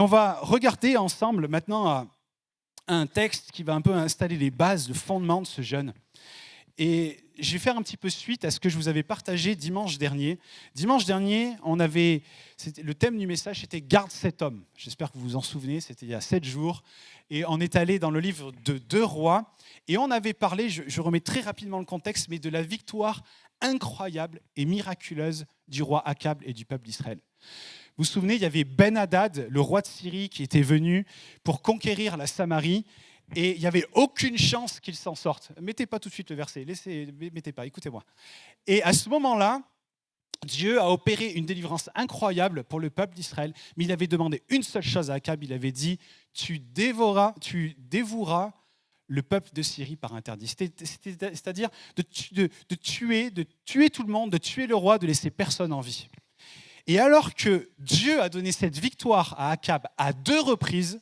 On va regarder ensemble maintenant à un texte qui va un peu installer les bases, le fondement de ce jeûne. Et je vais faire un petit peu suite à ce que je vous avais partagé dimanche dernier. Dimanche dernier, le thème du message était « Garde cet homme ». J'espère que vous vous en souvenez, c'était il y a 7 jours. Et on est allé dans le livre de 2 Rois. Et on avait parlé, je remets très rapidement le contexte, mais de la victoire incroyable et miraculeuse du roi Akab et du peuple d'Israël. Vous vous souvenez, il y avait Ben-Hadad, le roi de Syrie, qui était venu pour conquérir la Samarie. Et il n'y avait aucune chance qu'il s'en sorte. Mettez pas tout de suite le verset, mettez pas, écoutez-moi. Et à ce moment-là, Dieu a opéré une délivrance incroyable pour le peuple d'Israël, mais il avait demandé une seule chose à Akab, il avait dit « tu dévoueras le peuple de Syrie par interdit ». C'est-à-dire de tuer tout le monde, de tuer le roi, de laisser personne en vie. Et alors que Dieu a donné cette victoire à Akab à 2 reprises,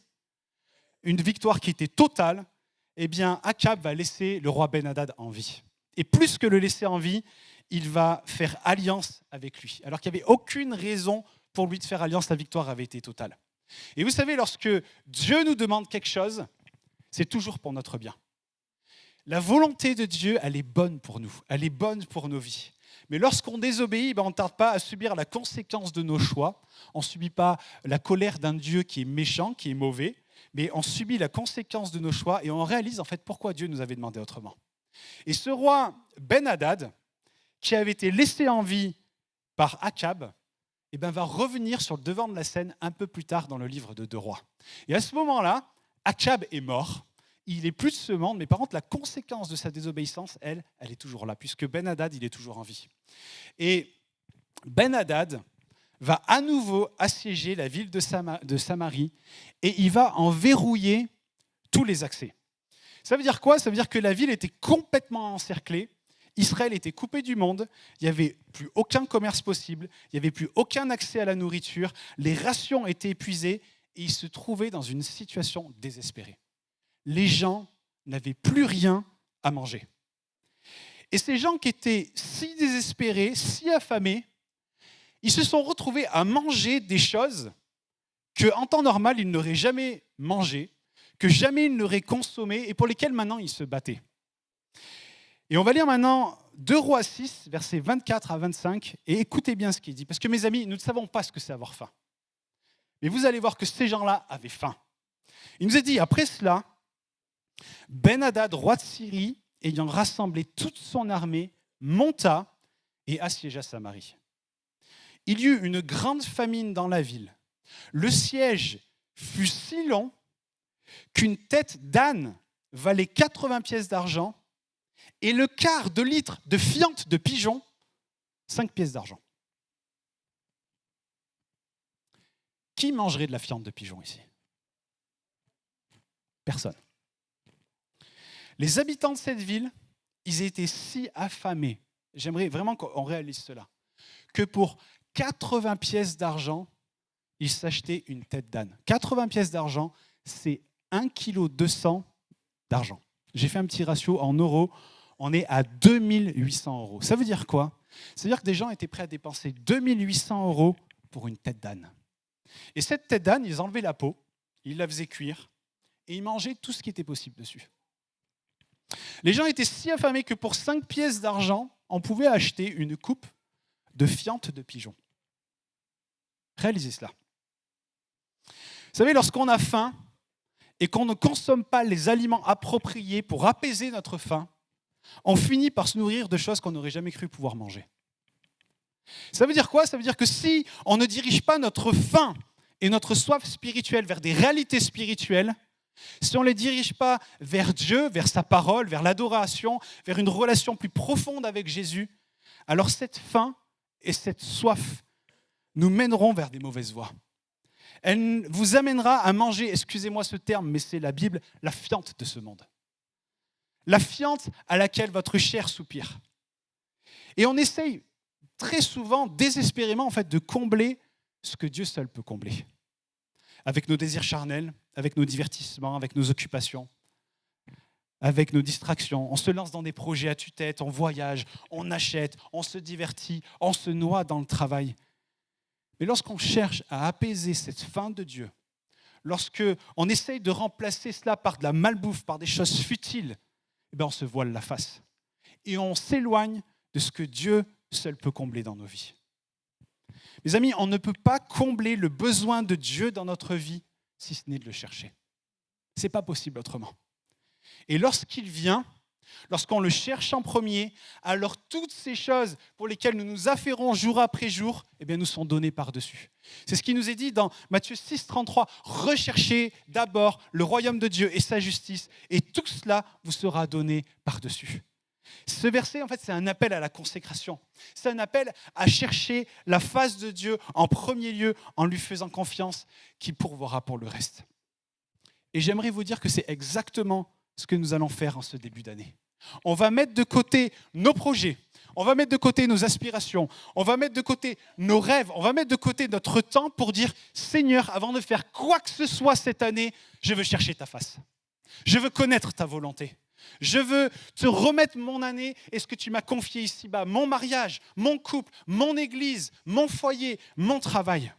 une victoire qui était totale, eh bien, Akab va laisser le roi Ben-Hadad en vie. Et plus que le laisser en vie, il va faire alliance avec lui. Alors qu'il n'y avait aucune raison pour lui de faire alliance, la victoire avait été totale. Et vous savez, lorsque Dieu nous demande quelque chose, c'est toujours pour notre bien. La volonté de Dieu, elle est bonne pour nous, elle est bonne pour nos vies. Mais lorsqu'on désobéit, on ne tarde pas à subir la conséquence de nos choix. On ne subit pas la colère d'un Dieu qui est méchant, qui est mauvais, mais on subit la conséquence de nos choix et on réalise en fait pourquoi Dieu nous avait demandé autrement. Et ce roi Ben-Hadad, qui avait été laissé en vie par Akab, va revenir sur le devant de la scène un peu plus tard dans le livre de 2 Rois. Et à ce moment-là, Akab est mort, il n'est plus de ce monde, mais par contre la conséquence de sa désobéissance, elle est toujours là, puisque Ben-Hadad, il est toujours en vie. Et Ben-Hadad va à nouveau assiéger la ville de Samarie et il va en verrouiller tous les accès. Ça veut dire quoi ? Ça veut dire que la ville était complètement encerclée, Israël était coupé du monde, il n'y avait plus aucun commerce possible, il n'y avait plus aucun accès à la nourriture, les rations étaient épuisées et ils se trouvaient dans une situation désespérée. Les gens n'avaient plus rien à manger. Et ces gens qui étaient si désespérés, si affamés, ils se sont retrouvés à manger des choses qu'en temps normal, ils n'auraient jamais mangées, que jamais ils n'auraient consommées et pour lesquelles maintenant ils se battaient. Et on va lire maintenant 2 Rois 6, versets 24 à 25, et écoutez bien ce qu'il dit. Parce que mes amis, nous ne savons pas ce que c'est avoir faim. Mais vous allez voir que ces gens-là avaient faim. Il nous est dit, après cela, Ben-Hadad, roi de Syrie, ayant rassemblé toute son armée, monta et assiégea Samarie. Il y eut une grande famine dans la ville. Le siège fut si long qu'une tête d'âne valait 80 pièces d'argent et le quart de litre de fiente de pigeon, 5 pièces d'argent. Qui mangerait de la fiente de pigeon ici ? Personne. Les habitants de cette ville, ils étaient si affamés, j'aimerais vraiment qu'on réalise cela, que pour 80 pièces d'argent, ils s'achetaient une tête d'âne. 80 pièces d'argent, c'est 1,2 kg d'argent. J'ai fait un petit ratio en euros, on est à 2800 €. Ça veut dire quoi ? Ça veut dire que des gens étaient prêts à dépenser 2800 € pour une tête d'âne. Et cette tête d'âne, ils enlevaient la peau, ils la faisaient cuire et ils mangeaient tout ce qui était possible dessus. Les gens étaient si affamés que pour 5 pièces d'argent, on pouvait acheter une coupe de fiente de pigeon. Réalisez cela. Vous savez, lorsqu'on a faim et qu'on ne consomme pas les aliments appropriés pour apaiser notre faim, on finit par se nourrir de choses qu'on n'aurait jamais cru pouvoir manger. Ça veut dire quoi ? Ça veut dire que si on ne dirige pas notre faim et notre soif spirituelle vers des réalités spirituelles, si on ne les dirige pas vers Dieu, vers sa parole, vers l'adoration, vers une relation plus profonde avec Jésus, alors cette faim et cette soif nous mèneront vers des mauvaises voies. Elle vous amènera à manger, excusez-moi ce terme, mais c'est la Bible, la fiente de ce monde. La fiente à laquelle votre chair soupire. Et on essaye très souvent, désespérément, en fait, de combler ce que Dieu seul peut combler. Avec nos désirs charnels, avec nos divertissements, avec nos occupations, avec nos distractions. On se lance dans des projets à tue-tête, on voyage, on achète, on se divertit, on se noie dans le travail. Mais lorsqu'on cherche à apaiser cette faim de Dieu, lorsque on essaye de remplacer cela par de la malbouffe, par des choses futiles, on se voile la face. Et on s'éloigne de ce que Dieu seul peut combler dans nos vies. Mes amis, on ne peut pas combler le besoin de Dieu dans notre vie si ce n'est de le chercher. Ce n'est pas possible autrement. Et lorsqu'il vient, lorsqu'on le cherche en premier, alors toutes ces choses pour lesquelles nous nous affairons jour après jour, nous sont données par-dessus. C'est ce qui nous est dit dans Matthieu 6, 33. Recherchez d'abord le royaume de Dieu et sa justice, et tout cela vous sera donné par-dessus. Ce verset, en fait, c'est un appel à la consécration. C'est un appel à chercher la face de Dieu en premier lieu, en lui faisant confiance, qui pourvoira pour le reste. Et j'aimerais vous dire que c'est exactement ce que nous allons faire en ce début d'année. On va mettre de côté nos projets, on va mettre de côté nos aspirations, on va mettre de côté nos rêves, on va mettre de côté notre temps pour dire « Seigneur, avant de faire quoi que ce soit cette année, je veux chercher ta face. Je veux connaître ta volonté. Je veux te remettre mon année et ce que tu m'as confié ici-bas, mon mariage, mon couple, mon église, mon foyer, mon travail. »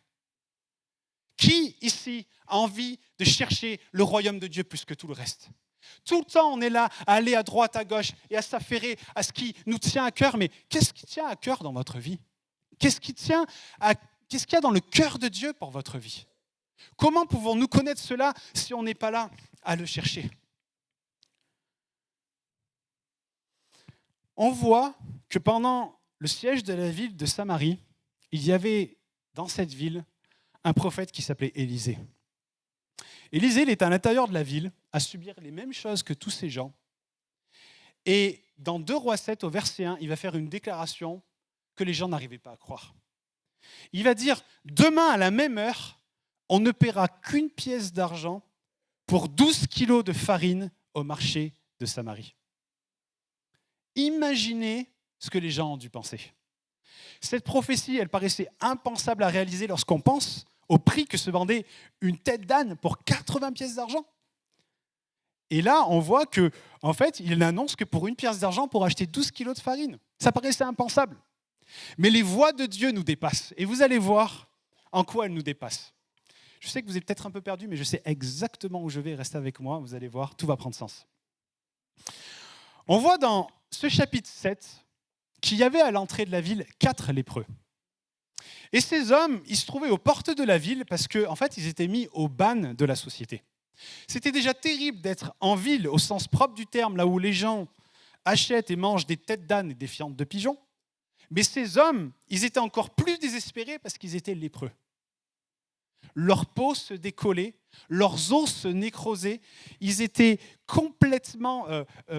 Qui ici a envie de chercher le royaume de Dieu plus que tout le reste ? Tout le temps, on est là à aller à droite, à gauche et à s'affairer à ce qui nous tient à cœur. Mais qu'est-ce qui tient à cœur dans votre vie ? Qu'est-ce qu'il y a dans le cœur de Dieu pour votre vie ? Comment pouvons-nous connaître cela si on n'est pas là à le chercher ? On voit que pendant le siège de la ville de Samarie, il y avait dans cette ville un prophète qui s'appelait Élisée. Élisée, il est à l'intérieur de la ville, à subir les mêmes choses que tous ces gens. Et dans 2 Rois 7, au verset 1, il va faire une déclaration que les gens n'arrivaient pas à croire. Il va dire, demain à la même heure, on ne paiera qu'une pièce d'argent pour 12 kilos de farine au marché de Samarie. Imaginez ce que les gens ont dû penser. Cette prophétie, elle paraissait impensable à réaliser lorsqu'on pense au prix que se vendait une tête d'âne pour 80 pièces d'argent. Et là, on voit que, en fait, il annonce que pour une pièce d'argent, pour acheter 12 kilos de farine. Ça paraissait impensable. Mais les voies de Dieu nous dépassent. Et vous allez voir en quoi elles nous dépassent. Je sais que vous êtes peut-être un peu perdus, mais je sais exactement où je vais. Restez avec moi, vous allez voir, tout va prendre sens. On voit dans ce chapitre 7 qu'il y avait à l'entrée de la ville 4 lépreux. Et ces hommes, ils se trouvaient aux portes de la ville parce qu'en fait, ils étaient mis au ban de la société. C'était déjà terrible d'être en ville, au sens propre du terme, là où les gens achètent et mangent des têtes d'âne et des fientes de pigeons. Mais ces hommes, ils étaient encore plus désespérés parce qu'ils étaient lépreux. Leur peau se décollait, leurs os se nécrosaient, ils étaient complètement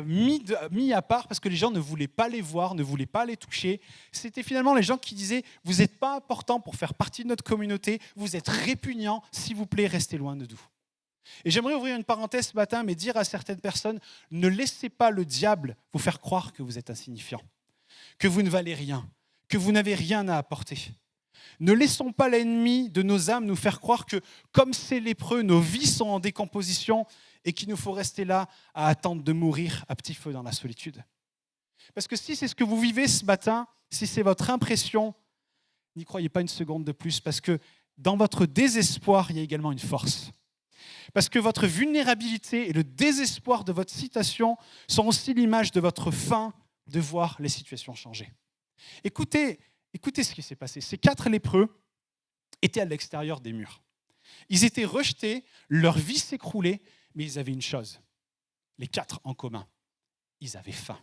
mis à part parce que les gens ne voulaient pas les voir, ne voulaient pas les toucher. C'était finalement les gens qui disaient « Vous n'êtes pas important pour faire partie de notre communauté, vous êtes répugnants, s'il vous plaît, restez loin de nous. » Et j'aimerais ouvrir une parenthèse ce matin, mais dire à certaines personnes « Ne laissez pas le diable vous faire croire que vous êtes insignifiant, que vous ne valez rien, que vous n'avez rien à apporter. » Ne laissons pas l'ennemi de nos âmes nous faire croire que, comme ces lépreux, nos vies sont en décomposition et qu'il nous faut rester là à attendre de mourir à petit feu dans la solitude. Parce que si c'est ce que vous vivez ce matin, si c'est votre impression, n'y croyez pas une seconde de plus, parce que dans votre désespoir, il y a également une force. Parce que votre vulnérabilité et le désespoir de votre situation sont aussi l'image de votre faim de voir les situations changer. Écoutez ce qui s'est passé. Ces 4 lépreux étaient à l'extérieur des murs. Ils étaient rejetés, leur vie s'écroulait, mais ils avaient une chose, les 4 en commun. Ils avaient faim.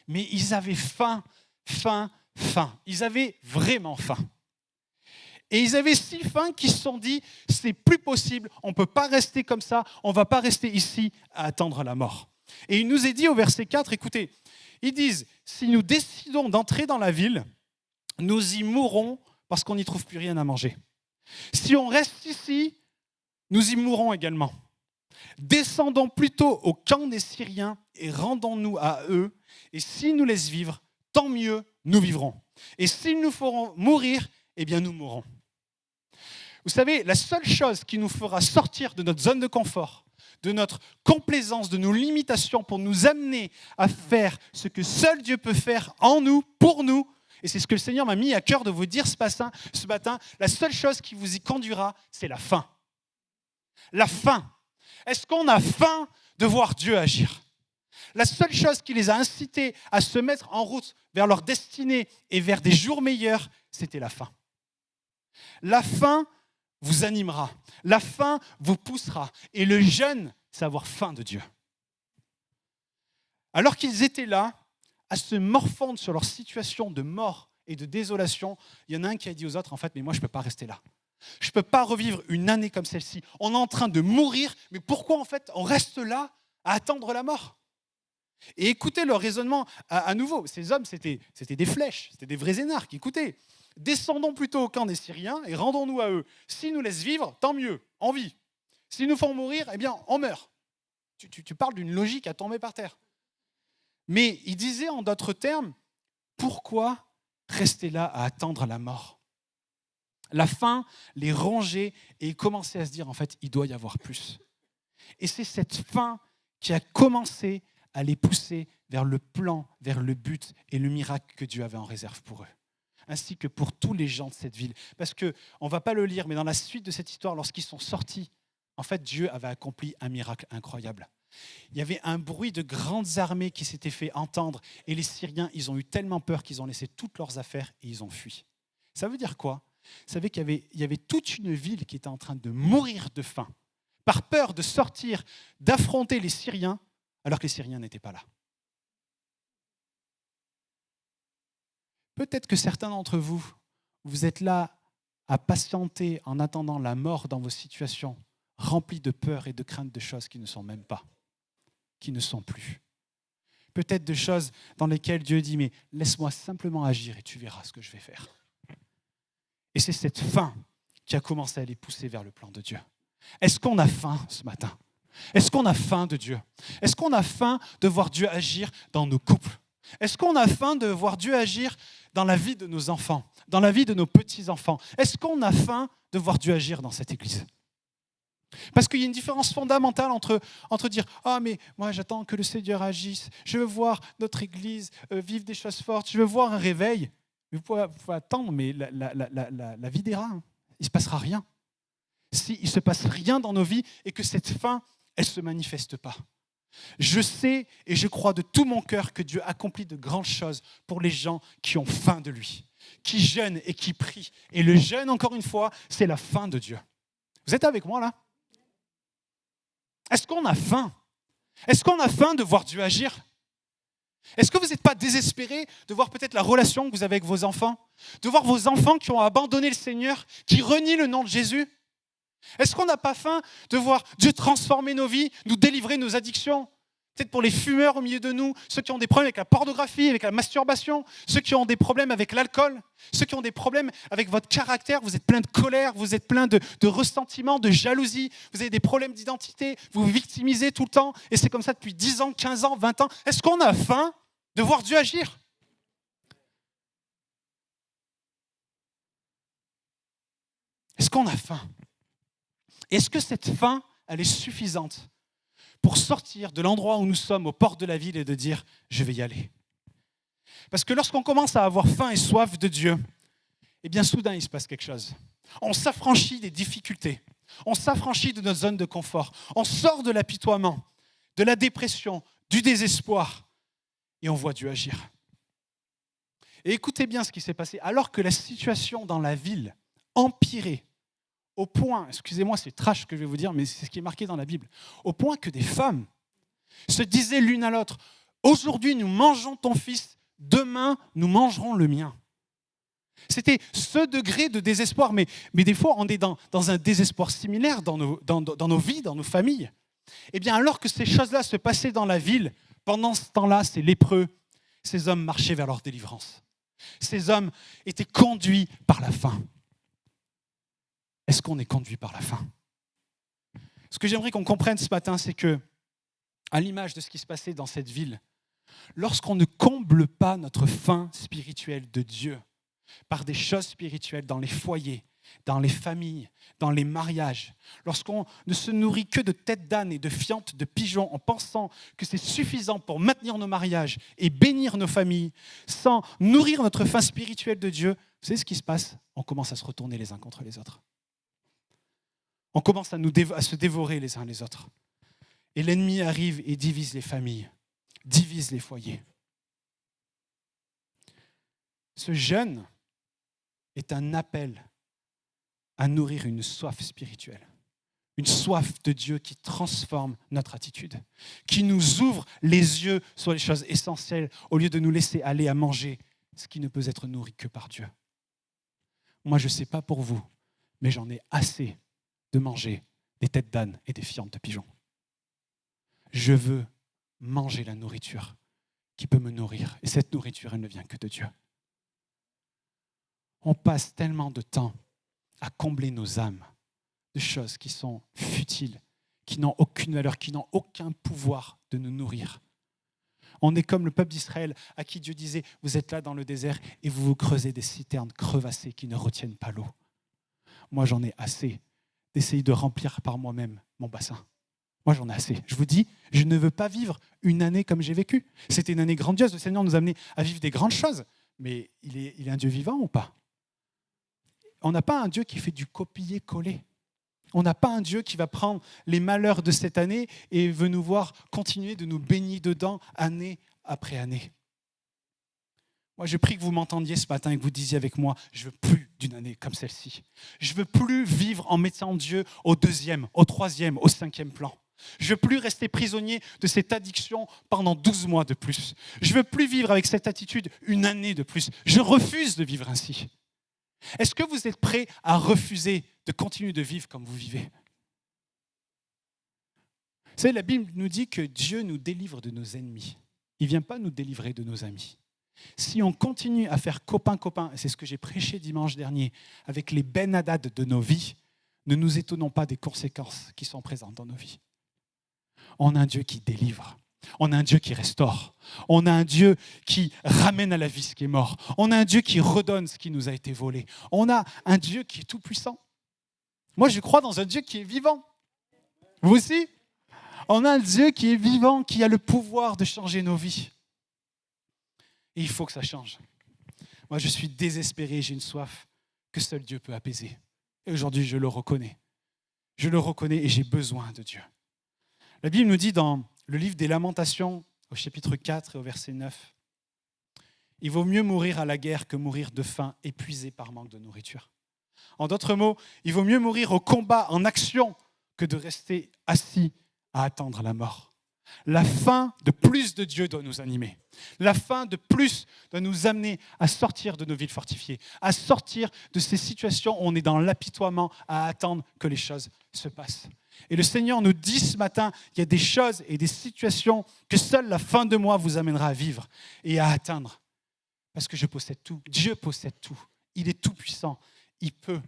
Mais ils avaient faim. Ils avaient vraiment faim. Et ils avaient si faim qu'ils se sont dit, c'est plus possible, on ne peut pas rester comme ça, on ne va pas rester ici à attendre la mort. Et il nous est dit au verset 4, écoutez, ils disent, si nous décidons d'entrer dans la ville, nous y mourrons parce qu'on n'y trouve plus rien à manger. Si on reste ici, nous y mourrons également. Descendons plutôt au camp des Syriens et rendons-nous à eux. Et s'ils nous laissent vivre, tant mieux, nous vivrons. Et s'ils nous feront mourir, eh bien nous mourrons. Vous savez, la seule chose qui nous fera sortir de notre zone de confort, de notre complaisance, de nos limitations pour nous amener à faire ce que seul Dieu peut faire en nous, pour nous, et c'est ce que le Seigneur m'a mis à cœur de vous dire ce matin, la seule chose qui vous y conduira, c'est la faim. La faim. Est-ce qu'on a faim de voir Dieu agir? La seule chose qui les a incités à se mettre en route vers leur destinée et vers des jours meilleurs, c'était la faim. La faim vous animera, la faim vous poussera. Et le jeûne, c'est avoir faim de Dieu. Alors qu'ils étaient là, à se morfondre sur leur situation de mort et de désolation, il y en a un qui a dit aux autres, en fait, mais moi je ne peux pas rester là. Je ne peux pas revivre une année comme celle-ci. On est en train de mourir, mais pourquoi en fait on reste là à attendre la mort? Et écoutez leur raisonnement à nouveau. Ces hommes, c'était des flèches, c'était des vrais énarques. Écoutez, descendons plutôt au camp des Syriens et rendons-nous à eux. S'ils nous laissent vivre, tant mieux, on vit. S'ils nous font mourir, eh bien, on meurt. Tu parles d'une logique à tomber par terre. Mais il disait en d'autres termes, pourquoi rester là à attendre la mort? La faim les rongeait et ils commençaient à se dire, en fait, il doit y avoir plus. Et c'est cette faim qui a commencé à les pousser vers le plan, vers le but et le miracle que Dieu avait en réserve pour eux, ainsi que pour tous les gens de cette ville. Parce qu'on ne va pas le lire, mais dans la suite de cette histoire, lorsqu'ils sont sortis, en fait, Dieu avait accompli un miracle incroyable. Il y avait un bruit de grandes armées qui s'était fait entendre, et les Syriens, ils ont eu tellement peur qu'ils ont laissé toutes leurs affaires et ils ont fui. Ça veut dire quoi? Ça veut dire qu'il y avait toute une ville qui était en train de mourir de faim, par peur de sortir, d'affronter les Syriens, alors que les Syriens n'étaient pas là. Peut-être que certains d'entre vous, vous êtes là à patienter en attendant la mort dans vos situations, remplies de peur et de crainte de choses qui ne sont même pas, qui ne sont plus. Peut-être de choses dans lesquelles Dieu dit, mais laisse-moi simplement agir et tu verras ce que je vais faire. Et c'est cette faim qui a commencé à les pousser vers le plan de Dieu. Est-ce qu'on a faim ce matin? Est-ce qu'on a faim de Dieu? Est-ce qu'on a faim de voir Dieu agir dans nos couples? Est-ce qu'on a faim de voir Dieu agir dans la vie de nos enfants, dans la vie de nos petits-enfants? Est-ce qu'on a faim de voir Dieu agir dans cette église? Parce qu'il y a une différence fondamentale entre dire « Ah, mais moi j'attends que le Seigneur agisse, je veux voir notre église vivre des choses fortes, je veux voir un réveil. » Vous pouvez attendre, mais la vie dira, hein. Il ne se passera rien. S'il ne se passe rien dans nos vies et que cette faim, elle ne se manifeste pas. Je sais et je crois de tout mon cœur que Dieu accomplit de grandes choses pour les gens qui ont faim de lui, qui jeûnent et qui prient. Et le jeûne, encore une fois, c'est la faim de Dieu. Vous êtes avec moi là? Est-ce qu'on a faim? Est-ce qu'on a faim de voir Dieu agir? Est-ce que vous n'êtes pas désespéré de voir peut-être la relation que vous avez avec vos enfants? De voir vos enfants qui ont abandonné le Seigneur, qui renient le nom de Jésus? Est-ce qu'on n'a pas faim de voir Dieu transformer nos vies, nous délivrer de nos addictions? Peut-être pour les fumeurs au milieu de nous, ceux qui ont des problèmes avec la pornographie, avec la masturbation, ceux qui ont des problèmes avec l'alcool, ceux qui ont des problèmes avec votre caractère, vous êtes plein de colère, vous êtes plein de ressentiment, de jalousie, vous avez des problèmes d'identité, vous vous victimisez tout le temps, et c'est comme ça depuis 10 ans, 15 ans, 20 ans. Est-ce qu'on a faim de voir Dieu agir? Est-ce qu'on a faim? Est-ce que cette faim, elle est suffisante pour sortir de l'endroit où nous sommes, aux portes de la ville, et de dire « je vais y aller ». Parce que lorsqu'on commence à avoir faim et soif de Dieu, eh bien soudain il se passe quelque chose. On s'affranchit des difficultés, on s'affranchit de notre zone de confort, on sort de l'apitoiement, de la dépression, du désespoir, et on voit Dieu agir. Et écoutez bien ce qui s'est passé. Alors que la situation dans la ville empirait, au point, excusez-moi, c'est trash ce que je vais vous dire, mais c'est ce qui est marqué dans la Bible, au point que des femmes se disaient l'une à l'autre, « Aujourd'hui, nous mangeons ton fils, demain, nous mangerons le mien. » C'était ce degré de désespoir, mais des fois, on est dans un désespoir similaire dans nos vies, dans nos familles. Eh bien, alors que ces choses-là se passaient dans la ville, pendant ce temps-là, ces lépreux, ces hommes marchaient vers leur délivrance. Ces hommes étaient conduits par la faim. Est-ce qu'on est conduit par la faim? Ce que j'aimerais qu'on comprenne ce matin, c'est que, à l'image de ce qui se passait dans cette ville, lorsqu'on ne comble pas notre faim spirituelle de Dieu par des choses spirituelles dans les foyers, dans les familles, dans les mariages, lorsqu'on ne se nourrit que de têtes d'âne et de fientes de pigeons en pensant que c'est suffisant pour maintenir nos mariages et bénir nos familles, sans nourrir notre faim spirituelle de Dieu, vous savez ce qui se passe? On commence à se retourner les uns contre les autres. On commence à se dévorer les uns les autres. Et l'ennemi arrive et divise les familles, divise les foyers. Ce jeûne est un appel à nourrir une soif spirituelle, une soif de Dieu qui transforme notre attitude, qui nous ouvre les yeux sur les choses essentielles au lieu de nous laisser aller à manger ce qui ne peut être nourri que par Dieu. Moi, je ne sais pas pour vous, mais j'en ai assez de manger des têtes d'âne et des fientes de pigeons. Je veux manger la nourriture qui peut me nourrir. Et cette nourriture, elle ne vient que de Dieu. On passe tellement de temps à combler nos âmes de choses qui sont futiles, qui n'ont aucune valeur, qui n'ont aucun pouvoir de nous nourrir. On est comme le peuple d'Israël à qui Dieu disait « Vous êtes là dans le désert et vous vous creusez des citernes crevassées qui ne retiennent pas l'eau. » Moi, j'en ai assez d'essayer de remplir par moi-même mon bassin. Moi, j'en ai assez. Je vous dis, je ne veux pas vivre une année comme j'ai vécu. C'était une année grandiose. Le Seigneur nous a amenés à vivre des grandes choses. Mais il est un Dieu vivant ou pas? On n'a pas un Dieu qui fait du copier-coller. On n'a pas un Dieu qui va prendre les malheurs de cette année et veut nous voir continuer de nous baigner dedans année après année. Moi, je prie que vous m'entendiez ce matin et que vous disiez avec moi, je ne veux plus d'une année comme celle-ci. Je ne veux plus vivre en mettant Dieu au 2e, au 3e, au 5e plan. Je ne veux plus rester prisonnier de cette addiction pendant 12 mois de plus. Je ne veux plus vivre avec cette attitude une année de plus. Je refuse de vivre ainsi. Est-ce que vous êtes prêts à refuser de continuer de vivre comme vous vivez? Vous savez, la Bible nous dit que Dieu nous délivre de nos ennemis. Il ne vient pas nous délivrer de nos amis. Si on continue à faire copain-copain, c'est ce que j'ai prêché dimanche dernier, avec les Ben Hadad de nos vies, ne nous étonnons pas des conséquences qui sont présentes dans nos vies. On a un Dieu qui délivre. On a un Dieu qui restaure. On a un Dieu qui ramène à la vie ce qui est mort. On a un Dieu qui redonne ce qui nous a été volé. On a un Dieu qui est tout puissant. Moi, je crois dans un Dieu qui est vivant. Vous aussi? On a un Dieu qui est vivant, qui a le pouvoir de changer nos vies. Et il faut que ça change. Moi, je suis désespéré, j'ai une soif que seul Dieu peut apaiser. Et aujourd'hui, je le reconnais. Je le reconnais et j'ai besoin de Dieu. La Bible nous dit dans le livre des Lamentations, au chapitre 4 et au verset 9, « Il vaut mieux mourir à la guerre que mourir de faim, épuisé par manque de nourriture. » En d'autres mots, il vaut mieux mourir au combat, en action, que de rester assis à attendre la mort. La faim de plus de Dieu doit nous animer. La faim de plus doit nous amener à sortir de nos villes fortifiées, à sortir de ces situations où on est dans l'apitoiement, à attendre que les choses se passent. Et le Seigneur nous dit ce matin, il y a des choses et des situations que seule la fin de mois vous amènera à vivre et à atteindre. Parce que je possède tout. Dieu possède tout. Il est tout puissant. Il peut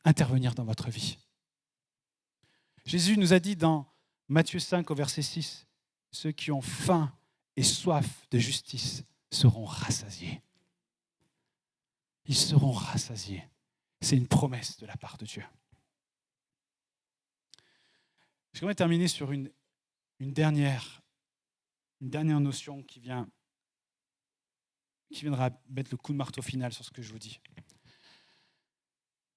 intervenir dans votre vie. Jésus nous a dit dans Matthieu 5 au verset 6, « Ceux qui ont faim et soif de justice seront rassasiés. » Ils seront rassasiés. C'est une promesse de la part de Dieu. J'aimerais terminer sur une dernière notion qui viendra mettre le coup de marteau final sur ce que je vous dis.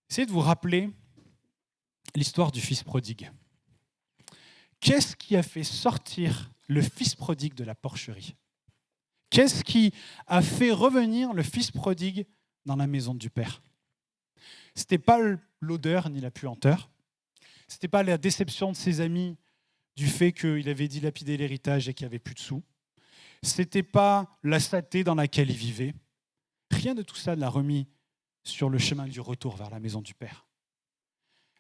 Essayez de vous rappeler l'histoire du fils prodigue. Qu'est-ce qui a fait sortir le fils prodigue de la porcherie? Qu'est-ce qui a fait revenir le fils prodigue dans la maison du Père? Ce n'était pas l'odeur ni la puanteur. Ce n'était pas la déception de ses amis du fait qu'il avait dilapidé l'héritage et qu'il n'y avait plus de sous. Ce n'était pas la saleté dans laquelle il vivait. Rien de tout ça ne l'a remis sur le chemin du retour vers la maison du Père.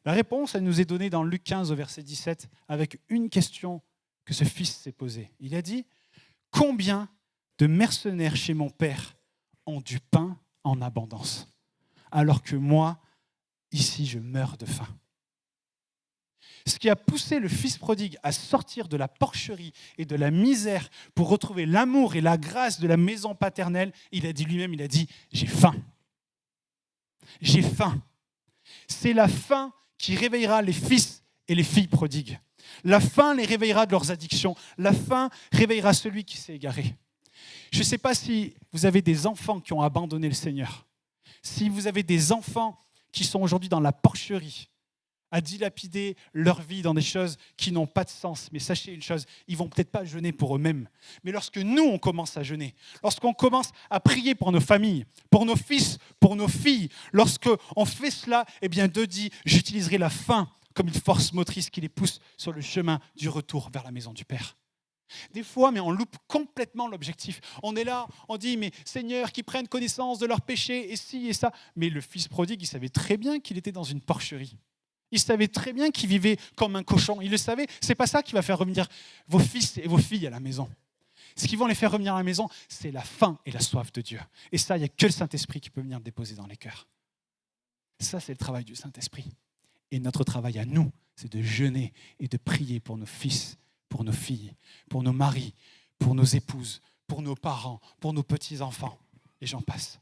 La réponse, elle nous est donnée dans Luc 15 au verset 17 avec une question que ce fils s'est posée. Il a dit « Combien de mercenaires chez mon père ont du pain en abondance, alors que moi, ici, je meurs de faim ?» Ce qui a poussé le fils prodigue à sortir de la porcherie et de la misère pour retrouver l'amour et la grâce de la maison paternelle, il a dit lui-même, il a dit « J'ai faim. J'ai faim. » C'est la faim qui réveillera les fils et les filles prodigues. La faim les réveillera de leurs addictions. La faim réveillera celui qui s'est égaré. Je ne sais pas si vous avez des enfants qui ont abandonné le Seigneur, si vous avez des enfants qui sont aujourd'hui dans la porcherie, à dilapider leur vie dans des choses qui n'ont pas de sens. Mais sachez une chose, ils ne vont peut-être pas jeûner pour eux-mêmes. Mais lorsque nous, on commence à jeûner, lorsqu'on commence à prier pour nos familles, pour nos fils, pour nos filles, lorsqu'on fait cela, eh bien Dieu dit, j'utiliserai la faim comme une force motrice qui les pousse sur le chemin du retour vers la maison du Père. Des fois, mais on loupe complètement l'objectif. On est là, on dit, mais Seigneur, qu'ils prennent connaissance de leurs péchés, et ci et ça. Mais le fils prodigue, il savait très bien qu'il était dans une porcherie. Il savait très bien qu'il vivait comme un cochon. Il le savait. C'est pas ça qui va faire revenir vos fils et vos filles à la maison. Ce qui va les faire revenir à la maison, c'est la faim et la soif de Dieu. Et ça, il n'y a que le Saint-Esprit qui peut venir le déposer dans les cœurs. Ça, c'est le travail du Saint-Esprit. Et notre travail à nous, c'est de jeûner et de prier pour nos fils, pour nos filles, pour nos maris, pour nos épouses, pour nos parents, pour nos petits-enfants. Et j'en passe.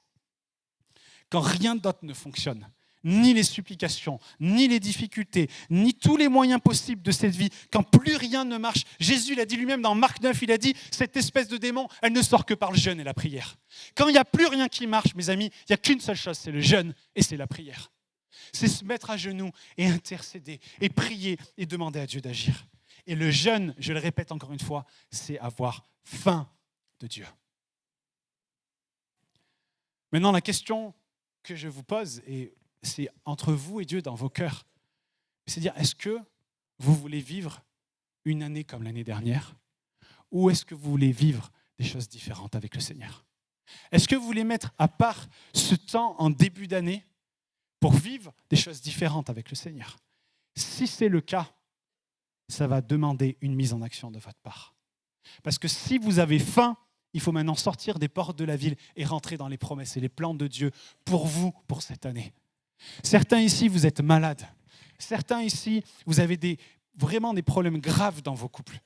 Quand rien d'autre ne fonctionne, ni les supplications, ni les difficultés, ni tous les moyens possibles de cette vie, quand plus rien ne marche, Jésus l'a dit lui-même dans Marc 9, il a dit, cette espèce de démon, elle ne sort que par le jeûne et la prière. Quand il n'y a plus rien qui marche, mes amis, il n'y a qu'une seule chose, c'est le jeûne et c'est la prière. C'est se mettre à genoux et intercéder et prier et demander à Dieu d'agir. Et le jeûne, je le répète encore une fois, c'est avoir faim de Dieu. Maintenant, la question que je vous pose, et c'est entre vous et Dieu dans vos cœurs, c'est dire, est-ce que vous voulez vivre une année comme l'année dernière, ou est-ce que vous voulez vivre des choses différentes avec le Seigneur? Est-ce que vous voulez mettre à part ce temps en début d'année pour vivre des choses différentes avec le Seigneur? Si c'est le cas, ça va demander une mise en action de votre part. Parce que si vous avez faim, il faut maintenant sortir des portes de la ville et rentrer dans les promesses et les plans de Dieu pour vous, pour cette année. Certains ici, vous êtes malades. Certains ici, vous avez vraiment des problèmes graves dans vos couples.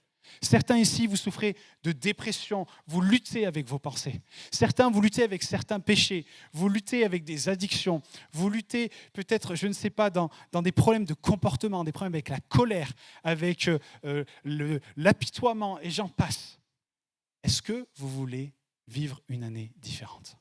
Certains ici, vous souffrez de dépression, vous luttez avec vos pensées. Certains, vous luttez avec certains péchés, vous luttez avec des addictions, vous luttez peut-être, je ne sais pas, dans des problèmes de comportement, des problèmes avec la colère, avec l'apitoiement, et j'en passe. Est-ce que vous voulez vivre une année différente?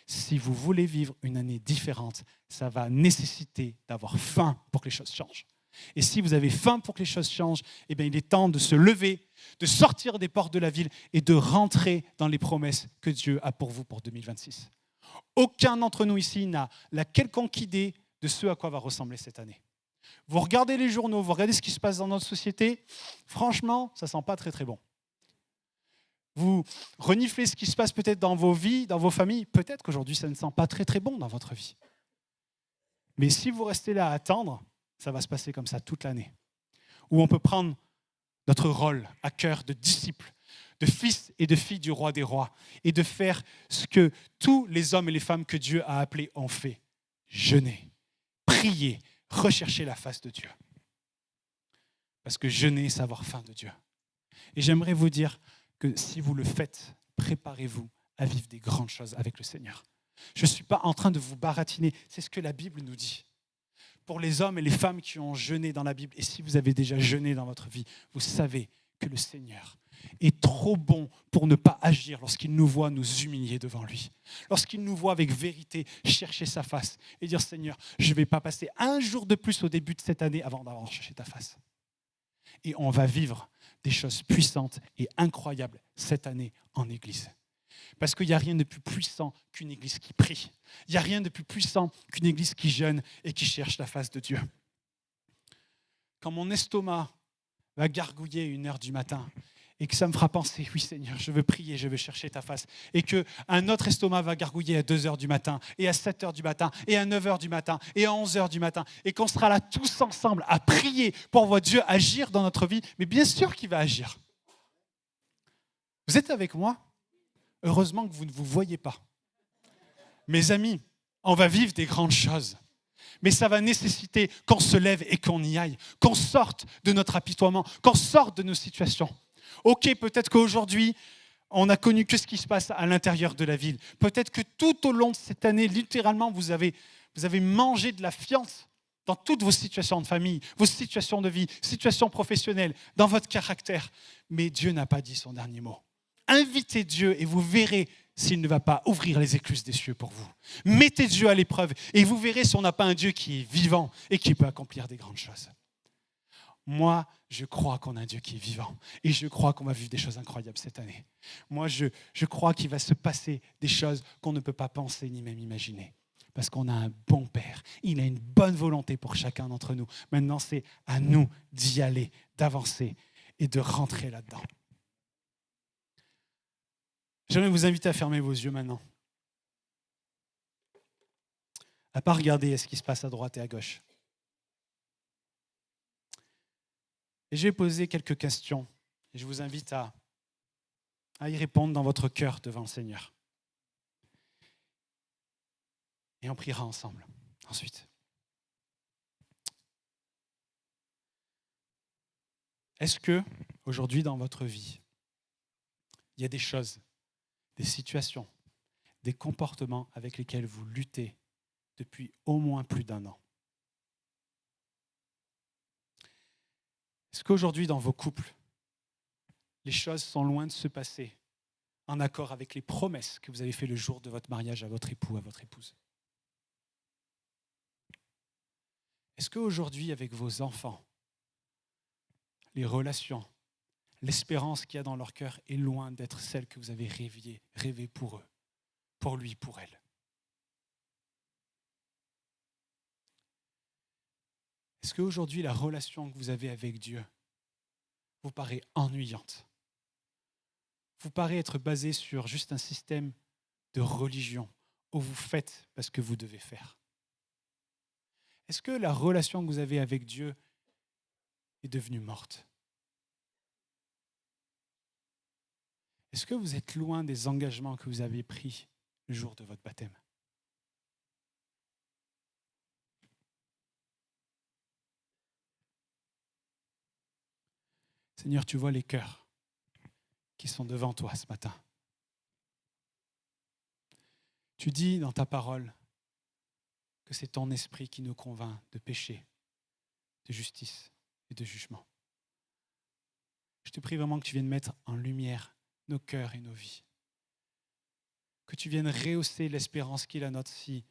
Si vous voulez vivre une année différente, ça va nécessiter d'avoir faim pour que les choses changent. Et si vous avez faim pour que les choses changent, eh bien, il est temps de se lever, de sortir des portes de la ville et de rentrer dans les promesses que Dieu a pour vous pour 2026. Aucun d'entre nous ici n'a la quelconque idée de ce à quoi va ressembler cette année. Vous regardez les journaux, vous regardez ce qui se passe dans notre société, franchement, ça ne sent pas très très bon. Vous reniflez ce qui se passe peut-être dans vos vies, dans vos familles, peut-être qu'aujourd'hui ça ne sent pas très très bon dans votre vie. Mais si vous restez là à attendre, ça va se passer comme ça toute l'année. Où on peut prendre notre rôle à cœur de disciples, de fils et de filles du roi des rois, et de faire ce que tous les hommes et les femmes que Dieu a appelés ont fait. Jeûner, prier, rechercher la face de Dieu. Parce que jeûner, c'est avoir faim de Dieu. Et j'aimerais vous dire que si vous le faites, préparez-vous à vivre des grandes choses avec le Seigneur. Je ne suis pas en train de vous baratiner, c'est ce que la Bible nous dit. Pour les hommes et les femmes qui ont jeûné dans la Bible, et si vous avez déjà jeûné dans votre vie, vous savez que le Seigneur est trop bon pour ne pas agir lorsqu'il nous voit nous humilier devant lui. Lorsqu'il nous voit avec vérité chercher sa face et dire « Seigneur, je ne vais pas passer un jour de plus au début de cette année avant d'avoir cherché ta face. » Et on va vivre des choses puissantes et incroyables cette année en Église. Parce qu'il n'y a rien de plus puissant qu'une église qui prie. Il n'y a rien de plus puissant qu'une église qui jeûne et qui cherche la face de Dieu. Quand mon estomac va gargouiller à 1h du matin et que ça me fera penser, oui Seigneur, je veux prier, je veux chercher ta face, et qu'un autre estomac va gargouiller à 2h du matin, et à 7h du matin, et à 9h du matin, et à 11h du matin, et qu'on sera là tous ensemble à prier pour voir Dieu agir dans notre vie, mais bien sûr qu'il va agir. Vous êtes avec moi ? Heureusement que vous ne vous voyez pas. Mes amis, on va vivre des grandes choses. Mais ça va nécessiter qu'on se lève et qu'on y aille, qu'on sorte de notre apitoiement, qu'on sorte de nos situations. Ok, peut-être qu'aujourd'hui, on n'a connu que ce qui se passe à l'intérieur de la ville. Peut-être que tout au long de cette année, littéralement, vous avez mangé de la fiente dans toutes vos situations de famille, vos situations de vie, situations professionnelles, dans votre caractère. Mais Dieu n'a pas dit son dernier mot. Invitez Dieu et vous verrez s'il ne va pas ouvrir les écluses des cieux pour vous. Mettez Dieu à l'épreuve et vous verrez si on n'a pas un Dieu qui est vivant et qui peut accomplir des grandes choses. Moi, je crois qu'on a un Dieu qui est vivant et je crois qu'on va vivre des choses incroyables cette année. Moi, je crois qu'il va se passer des choses qu'on ne peut pas penser ni même imaginer. Parce qu'on a un bon Père. Il a une bonne volonté pour chacun d'entre nous. Maintenant, c'est à nous d'y aller, d'avancer et de rentrer là-dedans. J'aimerais vous inviter à fermer vos yeux maintenant. À ne pas regarder ce qui se passe à droite et à gauche. Et je vais poser quelques questions. Et je vous invite à y répondre dans votre cœur devant le Seigneur. Et on priera ensemble ensuite. Est-ce que, aujourd'hui dans votre vie, il y a des choses, des situations, des comportements avec lesquels vous luttez depuis au moins plus d'1 an? Est-ce qu'aujourd'hui, dans vos couples, les choses sont loin de se passer en accord avec les promesses que vous avez faites le jour de votre mariage à votre époux, à votre épouse? Est-ce qu'aujourd'hui, avec vos enfants, les relations, l'espérance qu'il y a dans leur cœur est loin d'être celle que vous avez rêvé pour eux, pour lui, pour elle? Est-ce qu'aujourd'hui, la relation que vous avez avec Dieu vous paraît ennuyante? Vous paraît être basée sur juste un système de religion où vous faites parce que vous devez faire? Est-ce que la relation que vous avez avec Dieu est devenue morte? Est-ce que vous êtes loin des engagements que vous avez pris le jour de votre baptême? Seigneur, tu vois les cœurs qui sont devant toi ce matin. Tu dis dans ta parole que c'est ton esprit qui nous convainc de péché, de justice et de jugement. Je te prie vraiment que tu viennes mettre en lumière nos cœurs et nos vies. Que tu viennes rehausser l'espérance qui est la nôtre si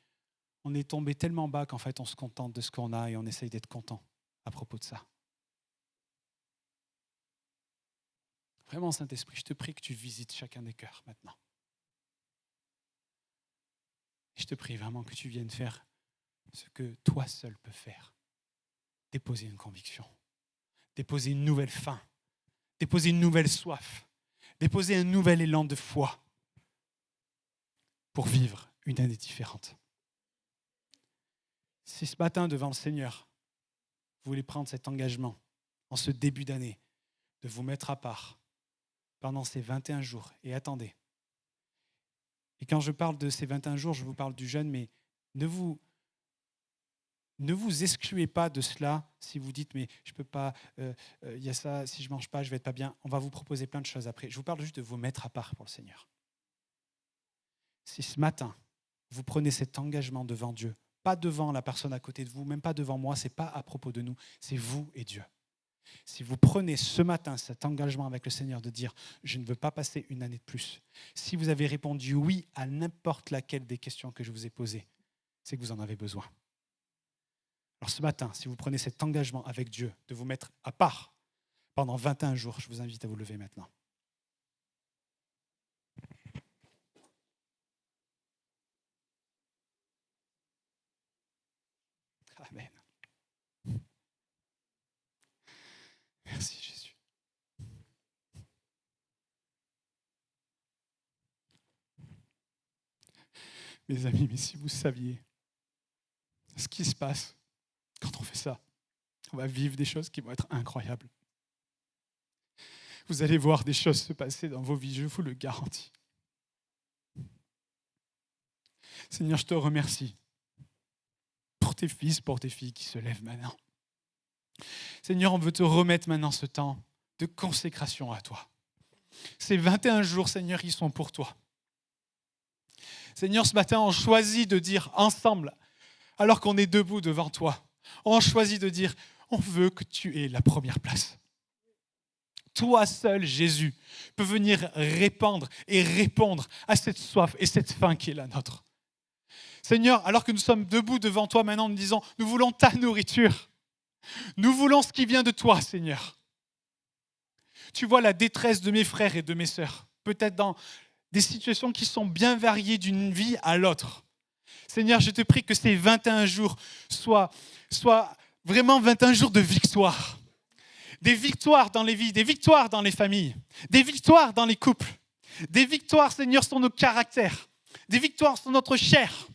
on est tombé tellement bas qu'en fait on se contente de ce qu'on a et on essaye d'être content à propos de ça. Vraiment, Saint-Esprit, je te prie que tu visites chacun des cœurs maintenant. Je te prie vraiment que tu viennes faire ce que toi seul peux faire. Déposer une conviction, déposer une nouvelle faim, déposer une nouvelle soif, déposer un nouvel élan de foi pour vivre une année différente. Si ce matin, devant le Seigneur, vous voulez prendre cet engagement en ce début d'année, de vous mettre à part pendant ces 21 jours, et attendez. Et quand je parle de ces 21 jours, je vous parle du jeûne, mais ne vous excluez pas de cela si vous dites, mais je ne peux pas, il y a ça, si je ne mange pas, je ne vais être pas bien. On va vous proposer plein de choses après. Je vous parle juste de vous mettre à part pour le Seigneur. Si ce matin, vous prenez cet engagement devant Dieu, pas devant la personne à côté de vous, même pas devant moi, ce n'est pas à propos de nous, c'est vous et Dieu. Si vous prenez ce matin cet engagement avec le Seigneur de dire « je ne veux pas passer une année de plus », si vous avez répondu oui à n'importe laquelle des questions que je vous ai posées, c'est que vous en avez besoin. Alors ce matin, si vous prenez cet engagement avec Dieu de vous mettre à part pendant 21 jours, je vous invite à vous lever maintenant. Amen. Merci Jésus. Mes amis, mais si vous saviez ce qui se passe quand on fait ça, on va vivre des choses qui vont être incroyables. Vous allez voir des choses se passer dans vos vies, je vous le garantis. Seigneur, je te remercie pour tes fils, pour tes filles qui se lèvent maintenant. Seigneur, on veut te remettre maintenant ce temps de consécration à toi. Ces 21 jours, Seigneur, ils sont pour toi. Seigneur, ce matin, on choisit de dire ensemble, alors qu'on est debout devant toi, on choisit de dire, on veut que tu aies la première place. Toi seul, Jésus, peux venir répandre et répondre à cette soif et cette faim qui est la nôtre. Seigneur, alors que nous sommes debout devant toi maintenant, nous disons, nous voulons ta nourriture. Nous voulons ce qui vient de toi, Seigneur. Tu vois la détresse de mes frères et de mes sœurs, peut-être dans des situations qui sont bien variées d'une vie à l'autre. Seigneur, je te prie que ces 21 jours soient vraiment 21 jours de victoire. Des victoires dans les vies, des victoires dans les familles, des victoires dans les couples, des victoires, Seigneur, sur nos caractères, des victoires sur notre chair.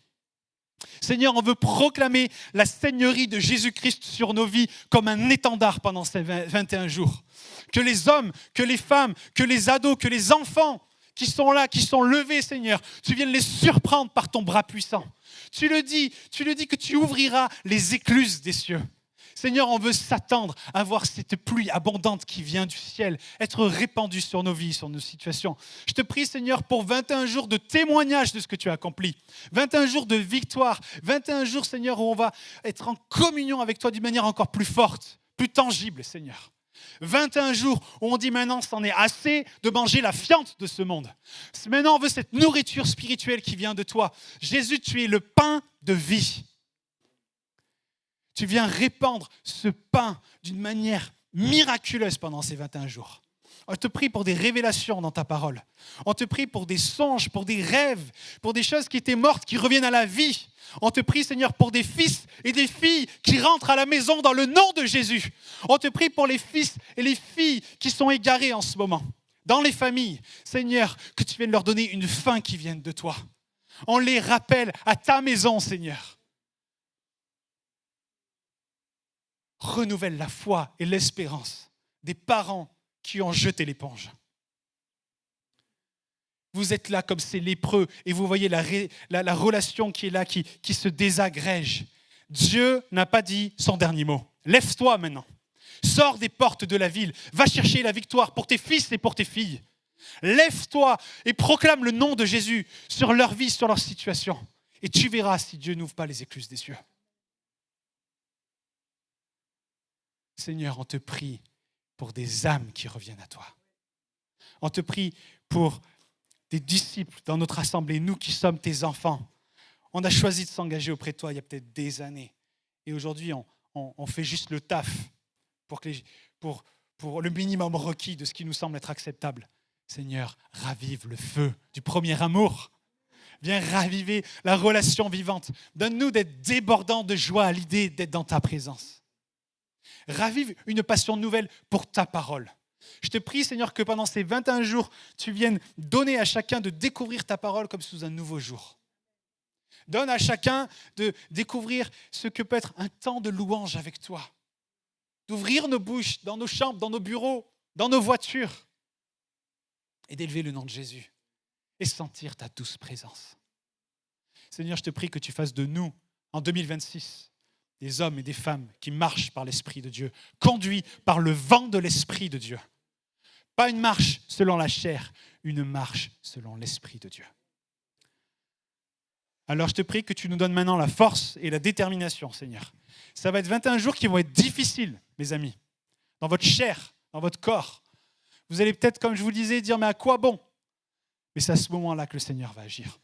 Seigneur, on veut proclamer la seigneurie de Jésus-Christ sur nos vies comme un étendard pendant ces 21 jours. Que les hommes, que les femmes, que les ados, que les enfants qui sont là, qui sont levés, Seigneur, tu viennes les surprendre par ton bras puissant. Tu le dis que tu ouvriras les écluses des cieux. Seigneur, on veut s'attendre à voir cette pluie abondante qui vient du ciel, être répandue sur nos vies, sur nos situations. Je te prie, Seigneur, pour 21 jours de témoignage de ce que tu as accompli. 21 jours de victoire. 21 jours, Seigneur, où on va être en communion avec toi d'une manière encore plus forte, plus tangible, Seigneur. 21 jours où on dit maintenant, c'en est assez de manger la fiente de ce monde. Maintenant, on veut cette nourriture spirituelle qui vient de toi. Jésus, tu es le pain de vie. Tu viens répandre ce pain d'une manière miraculeuse pendant ces 21 jours. On te prie pour des révélations dans ta parole. On te prie pour des songes, pour des rêves, pour des choses qui étaient mortes, qui reviennent à la vie. On te prie, Seigneur, pour des fils et des filles qui rentrent à la maison dans le nom de Jésus. On te prie pour les fils et les filles qui sont égarés en ce moment. Dans les familles, Seigneur, que tu viennes leur donner une faim qui vienne de toi. On les rappelle à ta maison, Seigneur. Renouvelle la foi et l'espérance des parents qui ont jeté l'éponge. Vous êtes là comme ces lépreux et vous voyez la relation qui est là, qui se désagrège. Dieu n'a pas dit son dernier mot. Lève-toi maintenant. Sors des portes de la ville. Va chercher la victoire pour tes fils et pour tes filles. Lève-toi et proclame le nom de Jésus sur leur vie, sur leur situation. Et tu verras si Dieu n'ouvre pas les écluses des cieux. Seigneur, on te prie pour des âmes qui reviennent à toi. On te prie pour des disciples dans notre assemblée, nous qui sommes tes enfants. On a choisi de s'engager auprès de toi il y a peut-être des années. Et aujourd'hui, on fait juste le taf pour le minimum requis de ce qui nous semble être acceptable. Seigneur, ravive le feu du premier amour. Viens raviver la relation vivante. Donne-nous d'être débordants de joie à l'idée d'être dans ta présence. Ravive une passion nouvelle pour ta parole. Je te prie, Seigneur, que pendant ces 21 jours, tu viennes donner à chacun de découvrir ta parole comme sous un nouveau jour. Donne à chacun de découvrir ce que peut être un temps de louange avec toi. D'ouvrir nos bouches dans nos chambres, dans nos bureaux, dans nos voitures. Et d'élever le nom de Jésus. Et sentir ta douce présence. Seigneur, je te prie que tu fasses de nous, en 2026, des hommes et des femmes qui marchent par l'Esprit de Dieu, conduits par le vent de l'Esprit de Dieu. Pas une marche selon la chair, une marche selon l'Esprit de Dieu. Alors je te prie que tu nous donnes maintenant la force et la détermination, Seigneur. Ça va être 21 jours qui vont être difficiles, mes amis, dans votre chair, dans votre corps. Vous allez peut-être, comme je vous le disais, dire « mais à quoi bon ?» Mais c'est à ce moment-là que le Seigneur va agir.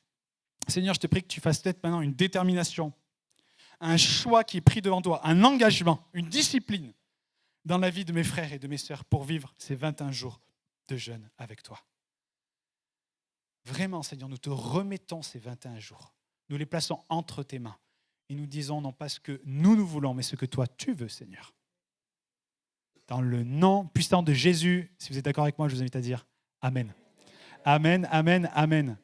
Seigneur, je te prie que tu fasses peut-être maintenant une détermination, un choix qui est pris devant toi, un engagement, une discipline dans la vie de mes frères et de mes sœurs pour vivre ces 21 jours de jeûne avec toi. Vraiment, Seigneur, nous te remettons ces 21 jours. Nous les plaçons entre tes mains et nous disons non pas ce que nous voulons, mais ce que toi tu veux, Seigneur. Dans le nom puissant de Jésus, si vous êtes d'accord avec moi, je vous invite à dire Amen. Amen, amen, amen.